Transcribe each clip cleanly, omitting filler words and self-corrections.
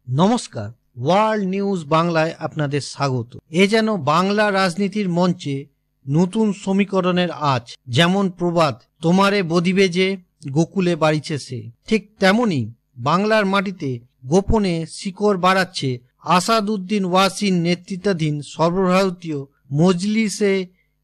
নমস্কার, world news বাংলায় আপনাদের স্বাগত। এ যেন বাংলা রাজনীতির মঞ্চে নতুন সমীকরণের আজ। যেমন প্রবাদ, তোমারে বদিবে যে গোকুলে বাড়িছে সে, ঠিক তেমনি বাংলার মাটিতে গোপনে শিকড় বাড়াচ্ছে আসাদউদ্দিন ওয়াসির নেতৃত্বাধীন সর্বভারতীয় মজলিসে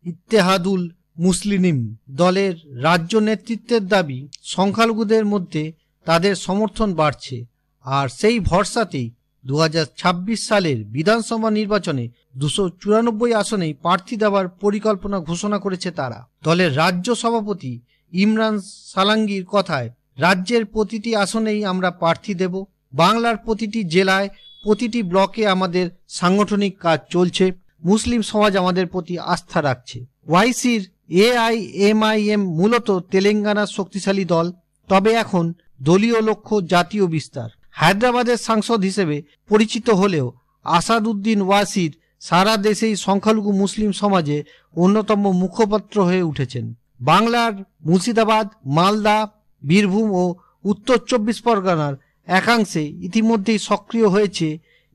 ইত্তেহাদুল মুসলিমিন দলের রাজ্য নেতৃত্বের দাবি সংখ্যালঘুদের মধ্যে তাদের সমর্থন বাড়ছে। আর সেই ভরসাতেই 2026 সালের বিধানসভা নির্বাচনে 294 আসনেই প্রার্থী দেওয়ার পরিকল্পনা ঘোষণা করেছে তারা। দলের রাজ্য সভাপতি ইমরান সালাঙ্গির কথায়, রাজ্যের প্রতিটি আসনেই আমরা প্রার্থী দেব। বাংলার প্রতিটি জেলায়, প্রতিটি ব্লকে আমাদের সাংগঠনিক কাজ চলছে। মুসলিম সমাজ আমাদের প্রতি আস্থা রাখছে। ওয়াইসির AIMIM মূলত তেলেঙ্গানার শক্তিশালী দল, তবে এখন দলীয় লক্ষ্য জাতীয় বিস্তার। হায়দ্রাবাদের সাংসদ হিসেবে পরিচিত হলেও আসাদউদ্দিন ওয়াসির সারা দেশেই সংখ্যালঘু মুসলিম সমাজে অন্যতম মুখপাত্র হয়ে উঠেছেন। বাংলার মুর্শিদাবাদ, মালদা, বীরভূম ও উত্তর 24 পরগনার একাংশে ইতিমধ্যেই সক্রিয় হয়েছে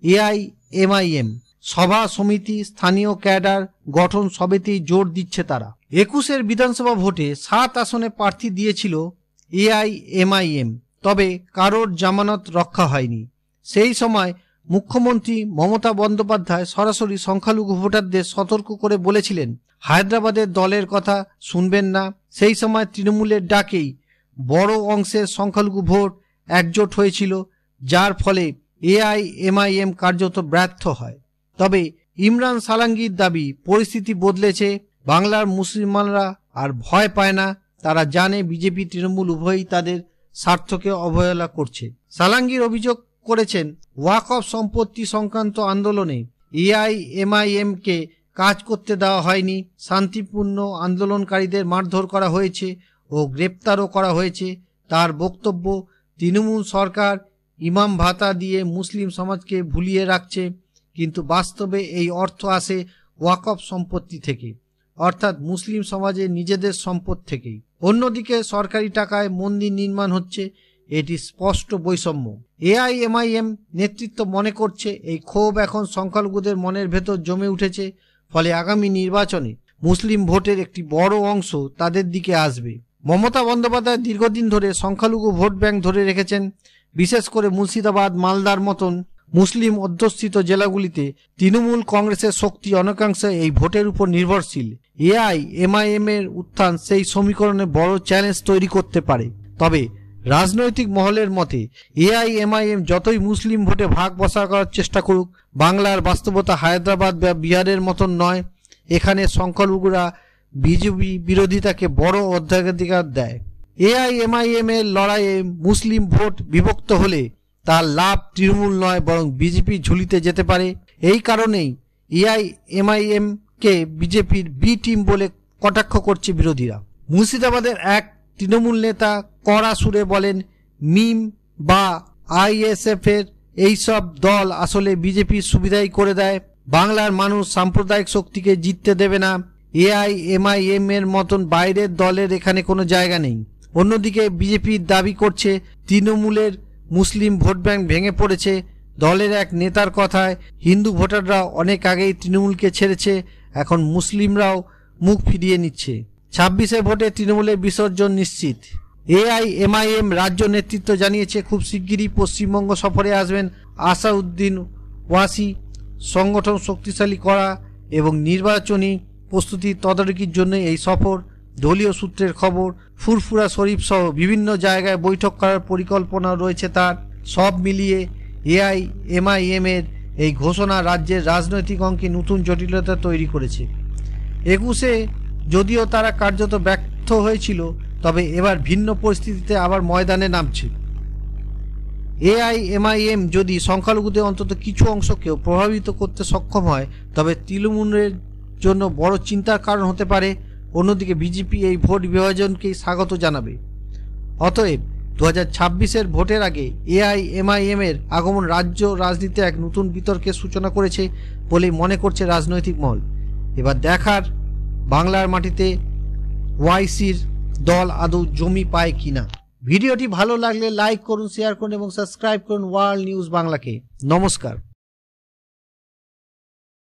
AIMIM। সভা সমিতি, স্থানীয় ক্যাডার গঠন সবেতেই জোর দিচ্ছে তারা। 21 বিধানসভা ভোটে 7 আসনে প্রার্থী দিয়েছিল AIMIM, তবে কারোর জামানত রক্ষা হয়নি। সেই সময় মুখ্যমন্ত্রী মমতা বন্দ্যোপাধ্যায় সরাসরি সংখ্যালঘু ভোটারদের সতর্ক করে বলেছিলেন, হায়দ্রাবাদের দলের কথা শুনবেন না। সেই সময় তৃণমূলের ডাকেই বড় অংশের সংখ্যালঘু ভোট একজোট হয়েছিল, যার ফলে AIMIM কার্যত ব্যর্থ হয়। তবে ইমরান সালাঙ্গির দাবি, পরিস্থিতি বদলেছে। বাংলার মুসলমানরা আর ভয় পায় না। তারা জানে বিজেপি তৃণমূল উভয়ই তাদের স্বার্থকে অবহেলা করছে। সালাঙ্গির অভিযোগ করেছেন, ওয়াকফ সম্পত্তি সংক্রান্ত আন্দোলনে AIMIM কে কাজ করতে দেওয়া হয়নি। শান্তিপূর্ণ আন্দোলনকারীদের মারধর করা হয়েছে ও গ্রেপ্তারও করা হয়েছে। তার বক্তব্য, তৃণমূল সরকার ইমাম ভাতা দিয়ে মুসলিম সমাজকে ভুলিয়ে রাখছে, কিন্তু বাস্তবে এই অর্থ আসে ওয়াকফ সম্পত্তি থেকে, অর্থাৎ মুসলিম সমাজের নিজেদের সম্পদ থেকেই। অন্যদিকে সরকারি টাকায় মন্দির নির্মাণ হচ্ছে, এটি স্পষ্ট বৈষম্য। AIMIM নেতৃত্ব মনে করছে এই ক্ষোভ এখন সংখ্যালঘুদের মনের ভেতর জমে উঠেছে, ফলে আগামী নির্বাচনে মুসলিম ভোটের একটি বড় অংশ তাদের দিকে আসবে। মমতা বন্দ্যোপাধ্যায় দীর্ঘদিন ধরে সংখ্যালঘু ভোট ব্যাংক ধরে রেখেছেন। বিশেষ করে মুর্শিদাবাদ, মালদার মতন মুসলিম অধ্যুষিত জেলাগুলিতে তৃণমূল কংগ্রেসের শক্তি অনেকাংশে এই ভোটের উপর নির্ভরশীল। AIMIM এর উত্থান সেই সমীকরণে বড় চ্যালেঞ্জ তৈরি করতে পারে। তবে রাজনৈতিক মহলের মতে AIMIM যতই মুসলিম ভোটে ভাগ বসা করার চেষ্টা করুক, বাংলার বাস্তবতা হায়দ্রাবাদ বা বিহারের মতন নয়। এখানে সংখ্যালঘুরা বিজেপি বিরোধিতাকে বড় অগ্রাধিকার দেয়। AIMIM এর লড়াইয়ে মুসলিম ভোট বিভক্ত হলে তার লাভ তৃণমূল নয়, বরং বিজেপি ঝুলিতে যেতে পারে। এই কারণেই AIMIM কে বিজেপির বি টিম বলে কটাক্ষ করছে বিরোধীরা। মুর্শিদাবাদের এক তৃণমূল নেতা কড়া সুরে বলেন, মিম বা ISF এর এইসব দল আসলে বিজেপির সুবিধাই করে দেয়। বাংলার মানুষ সাম্প্রদায়িক শক্তিকে জিততে দেবে না। AIMIM এর মতন বাইরের দলের এখানে কোনো জায়গা নেই। অন্যদিকে বিজেপির দাবি করছে তৃণমূলের মুসলিম ভোট ব্যাংক ভেঙে পড়েছে। দলের এক নেতার কথায়, হিন্দু ভোটাররা অনেক আগেই তৃণমূলকে ছেড়েছে, এখন মুসলিমরাও মুখ ফিরিয়ে নিচ্ছে। 26 ভোটে তৃণমূলের বিসর্জন নিশ্চিত। AIMIM রাজ্য নেতৃত্ব জানিয়েছে, খুব শিগগিরই পশ্চিমবঙ্গ সফরে আসবেন আসাদউদ্দিন ওয়াসি। সংগঠন শক্তিশালী করা এবং নির্বাচনী প্রস্তুতি তদারকির জন্য এই সফর। দলীয় সূত্রের খবর, ফুরফুরা শরীফ সহ বিভিন্ন জায়গায় বৈঠক করার পরিকল্পনা রয়েছে তার। সব মিলিয়ে AIMIM এর এই ঘোষণা রাজ্যের রাজনৈতিক অঙ্কে নতুন জটিলতা তৈরি করেছে। 21 যদিও তারা কার্যত ব্যর্থ হয়েছিল, তবে এবার ভিন্ন পরিস্থিতিতে আবার ময়দানে নামছে। AIMIM যদি সংখ্যালঘুদের অন্তত কিছু অংশকেও প্রভাবিত করতে সক্ষম হয়, তবে তৃণমূলের জন্য বড় চিন্তার কারণ হতে পারে। অন্যদিকে বিজেপি এই ভোট বিভাজনকেই স্বাগত জানাবে। অতএব 2026 ভোটের আগে AIMIM এর আগমন রাজ্য রাজনীতিতে এক নতুন বিতর্কের সূচনা করেছে বলেই মনে করছে রাজনৈতিক মহল। এবার দেখার বাংলার মাটিতে ওয়াইসির দল আদৌ জমি পায় কিনা। ভিডিওটি ভালো লাগলে লাইক করুন, শেয়ার করুন এবং সাবস্ক্রাইব করুন ওয়ার্ল্ড নিউজ বাংলাকে। নমস্কার।